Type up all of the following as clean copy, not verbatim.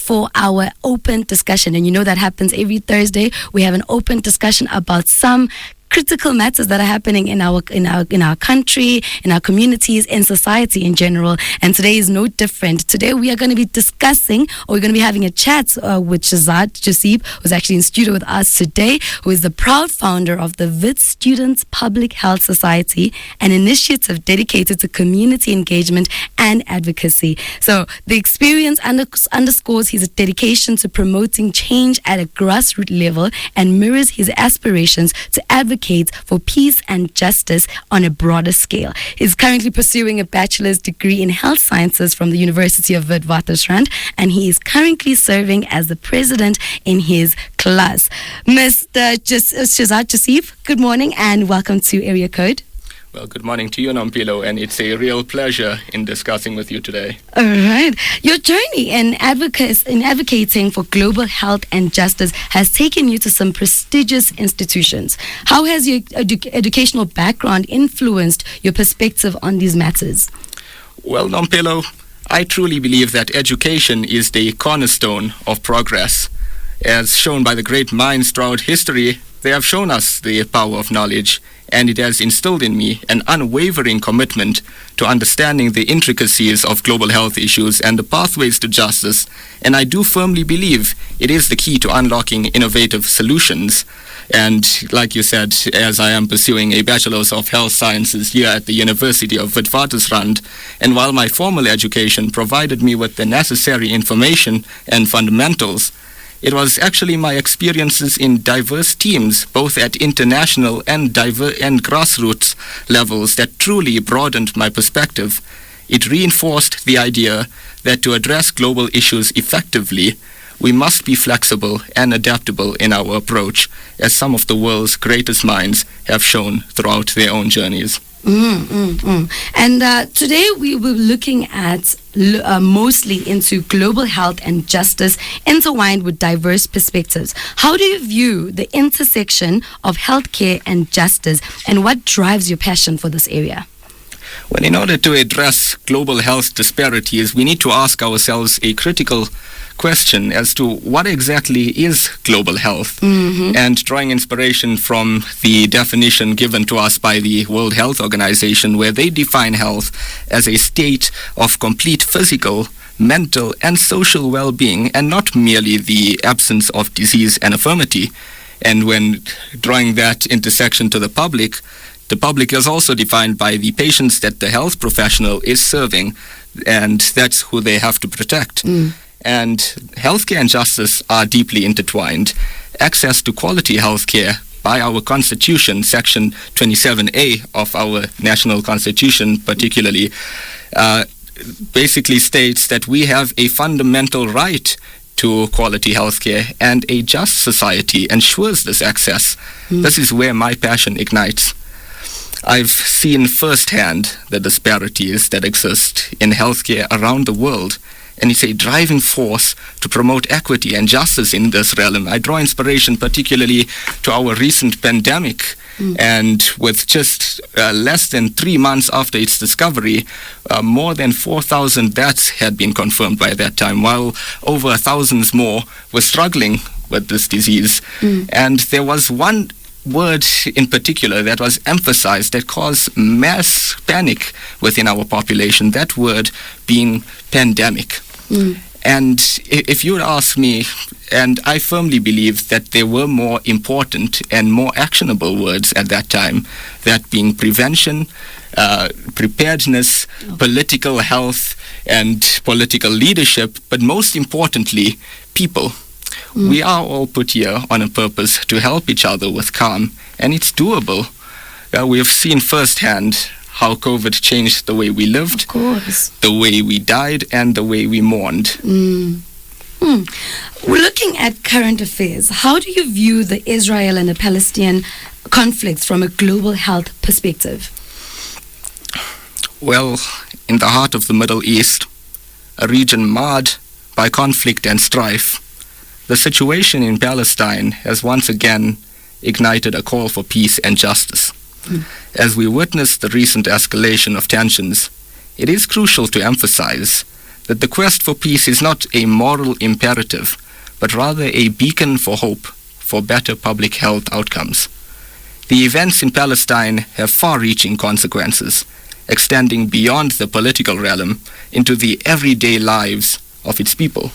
for our open discussion. And you know that happens every Thursday. We have an open discussion about some critical matters that are happening in our country, in our communities, in society in general. And today is no different. Today we are going to be discussing, or we're going to be having a chat with Shehzaad Joosub, who's actually in studio with us today, who is the proud founder of the Wits Students Public Health Society, an initiative dedicated to community engagement and advocacy. So the experience underscores his dedication to promoting change at a grassroots level and mirrors his aspirations to advocate for peace and justice on a broader scale. He's currently pursuing a bachelor's degree in health sciences from the University of Witwatersrand, and he is currently serving as the president in his class. Mr. Shehzaad Joosub, good morning and welcome to Area Code. Well, good morning to you, Nompilo, and it's a real pleasure in discussing with you today. All right. Your journey in advocating for global health and justice has taken you to some prestigious institutions. How has your educational background influenced your perspective on these matters? Well, Nompilo, I truly believe that education is the cornerstone of progress. As shown by the great minds throughout history, they have shown us the power of knowledge, and it has instilled in me an unwavering commitment to understanding the intricacies of global health issues and the pathways to justice, and I do firmly believe it is the key to unlocking innovative solutions. And like you said, as I am pursuing a Bachelor's of Health Sciences here at the University of Witwatersrand, and while my formal education provided me with the necessary information and fundamentals, it was actually my experiences in diverse teams, both at international and grassroots levels, that truly broadened my perspective. It reinforced the idea that to address global issues effectively, we must be flexible and adaptable in our approach, as some of the world's greatest minds have shown throughout their own journeys. And today we will be looking at mostly into global health and justice intertwined with diverse perspectives. How do you view the intersection of healthcare and justice, and what drives your passion for this area? Well, in order to address global health disparities, we need to ask ourselves a critical question as to what exactly is global health. And drawing inspiration from the definition given to us by the World Health Organization, where they define health as a state of complete physical, mental, and social well-being, and not merely the absence of disease and infirmity. And when drawing that intersection to the public is also defined by the patients that the health professional is serving, and that's who they have to protect. And healthcare and justice are deeply intertwined. Access to quality healthcare by our Constitution, Section 27A of our national Constitution particularly, basically states that we have a fundamental right to quality healthcare, and a just society ensures this access. This is where my passion ignites. I've seen firsthand the disparities that exist in healthcare around the world, and it's a driving force to promote equity and justice in this realm. I draw inspiration particularly to our recent pandemic, and with just less than 3 months after its discovery, more than 4,000 deaths had been confirmed by that time, while over thousands more were struggling with this disease. And there was one word in particular that was emphasized that caused mass panic within our population, that word being pandemic. And if you would ask me, and I firmly believe that there were more important and more actionable words at that time, that being prevention, preparedness, political health, and political leadership, but most importantly, people. We are all put here on a purpose to help each other with calm, and it's doable. We have seen firsthand how COVID changed the way we lived, the way we died, and the way we mourned. We're looking at current affairs. How do you view the Israel and the Palestinian conflicts from a global health perspective? Well, in the heart of the Middle East, a region marred by conflict and strife, the situation in Palestine has once again ignited a call for peace and justice. As we witness the recent escalation of tensions, it is crucial to emphasize that the quest for peace is not a moral imperative, but rather a beacon for hope for better public health outcomes. The events in Palestine have far-reaching consequences, extending beyond the political realm into the everyday lives of its people.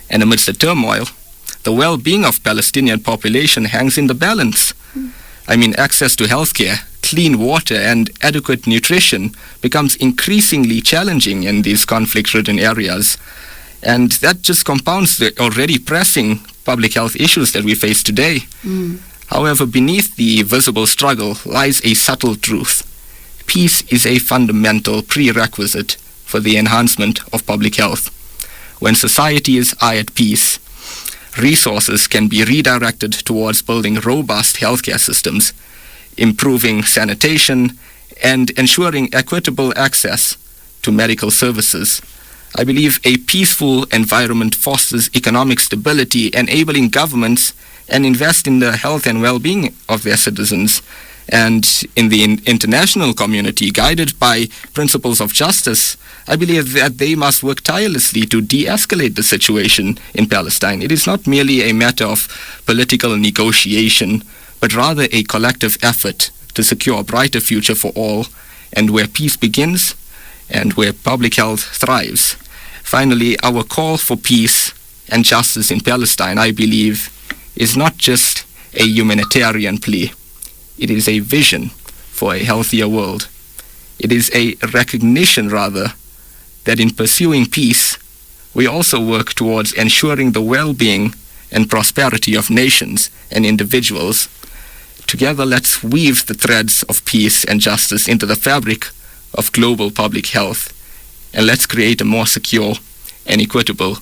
And amidst the turmoil, the well-being of Palestinian population hangs in the balance. I mean, access to healthcare, clean water, and adequate nutrition becomes increasingly challenging in these conflict-ridden areas. And that just compounds the already pressing public health issues that we face today. However, beneath the visible struggle lies a subtle truth. Peace is a fundamental prerequisite for the enhancement of public health. When societies are at peace, resources can be redirected towards building robust healthcare systems, improving sanitation, and ensuring equitable access to medical services. I believe a peaceful environment fosters economic stability, enabling governments and invest in the health and well-being of their citizens. And in the international community, guided by principles of justice, I believe that they must work tirelessly to de-escalate the situation in Palestine. It is not merely a matter of political negotiation, but rather a collective effort to secure a brighter future for all, and where peace begins and where public health thrives. Finally, our call for peace and justice in Palestine, I believe, is not just a humanitarian plea. It is a vision for a healthier world. It is a recognition, rather, that in pursuing peace, we also work towards ensuring the well-being and prosperity of nations and individuals. Together, let's weave the threads of peace and justice into the fabric of global public health, and let's create a more secure and equitable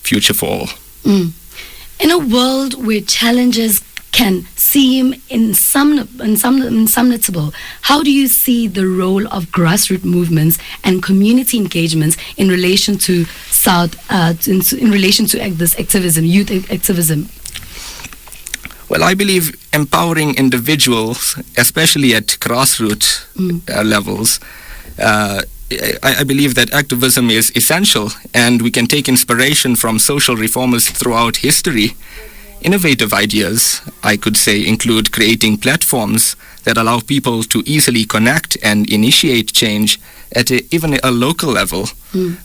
future for all. In a world where challenges can seem insubstantiable, how do you see the role of grassroots movements and community engagements in relation to this activism, youth activism? Well, I believe empowering individuals, especially at grassroots levels, I believe that activism is essential, and we can take inspiration from social reformers throughout history. Innovative ideas, I could say, include creating platforms that allow people to easily connect and initiate change at even a local level.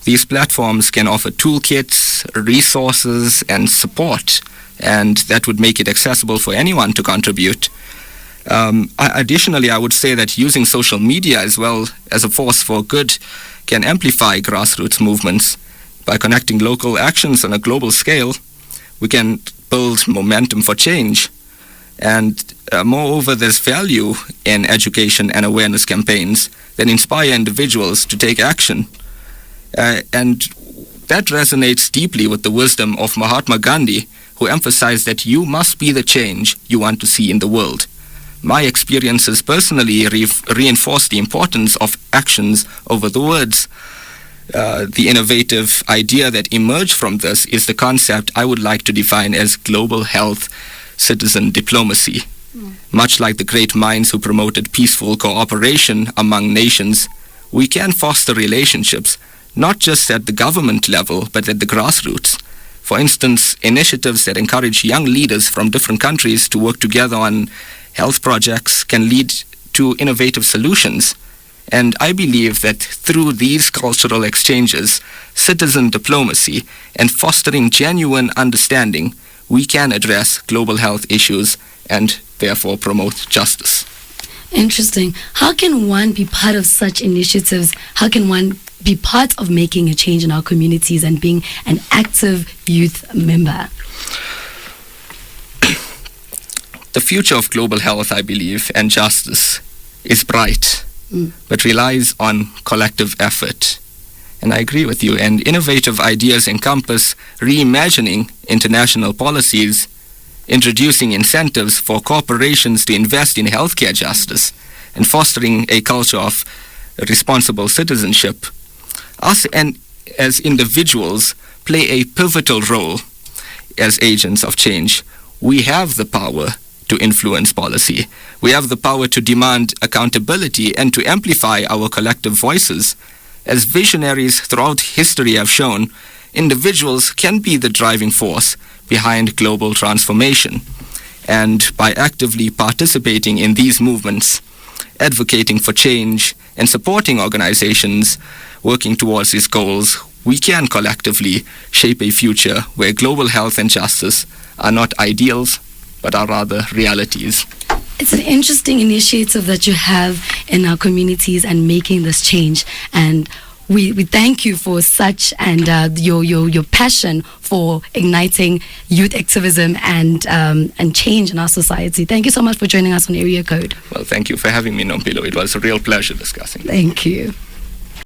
These platforms can offer toolkits, resources, and support, and that would make it accessible for anyone to contribute. Additionally, I would say that using social media as well as a force for good can amplify grassroots movements. By connecting local actions on a global scale, we can build momentum for change. And moreover, there's value in education and awareness campaigns that inspire individuals to take action. And that resonates deeply with the wisdom of Mahatma Gandhi, who emphasized that you must be the change you want to see in the world. My experiences personally reinforce the importance of actions over the words. The innovative idea that emerged from this is the concept I would like to define as global health citizen diplomacy. Much like the great minds who promoted peaceful cooperation among nations, we can foster relationships not just at the government level, but at the grassroots. For instance, initiatives that encourage young leaders from different countries to work together on health projects can lead to innovative solutions. And I believe that through these cultural exchanges, citizen diplomacy, and fostering genuine understanding, we can address global health issues and therefore promote justice. Interesting. How can one be part of such initiatives? How can one be part of making a change in our communities and being an active youth member? The future of global health, I believe, and justice is bright, but relies on collective effort. And I agree with you. And innovative ideas encompass reimagining international policies, introducing incentives for corporations to invest in healthcare justice, and fostering a culture of responsible citizenship. Us and as individuals play a pivotal role as agents of change. We have the power to influence policy. We have the power to demand accountability and to amplify our collective voices. As visionaries throughout history have shown, individuals can be the driving force behind global transformation. And by actively participating in these movements, advocating for change, and supporting organizations working towards these goals, we can collectively shape a future where global health and justice are not ideals, but are rather realities. It's an interesting initiative that you have in our communities and making this change. And we thank you for such, and your passion for igniting youth activism and change in our society. Thank you so much for joining us on Area Code. Well, thank you for having me, Nompilo. It was a real pleasure discussing. Thank you.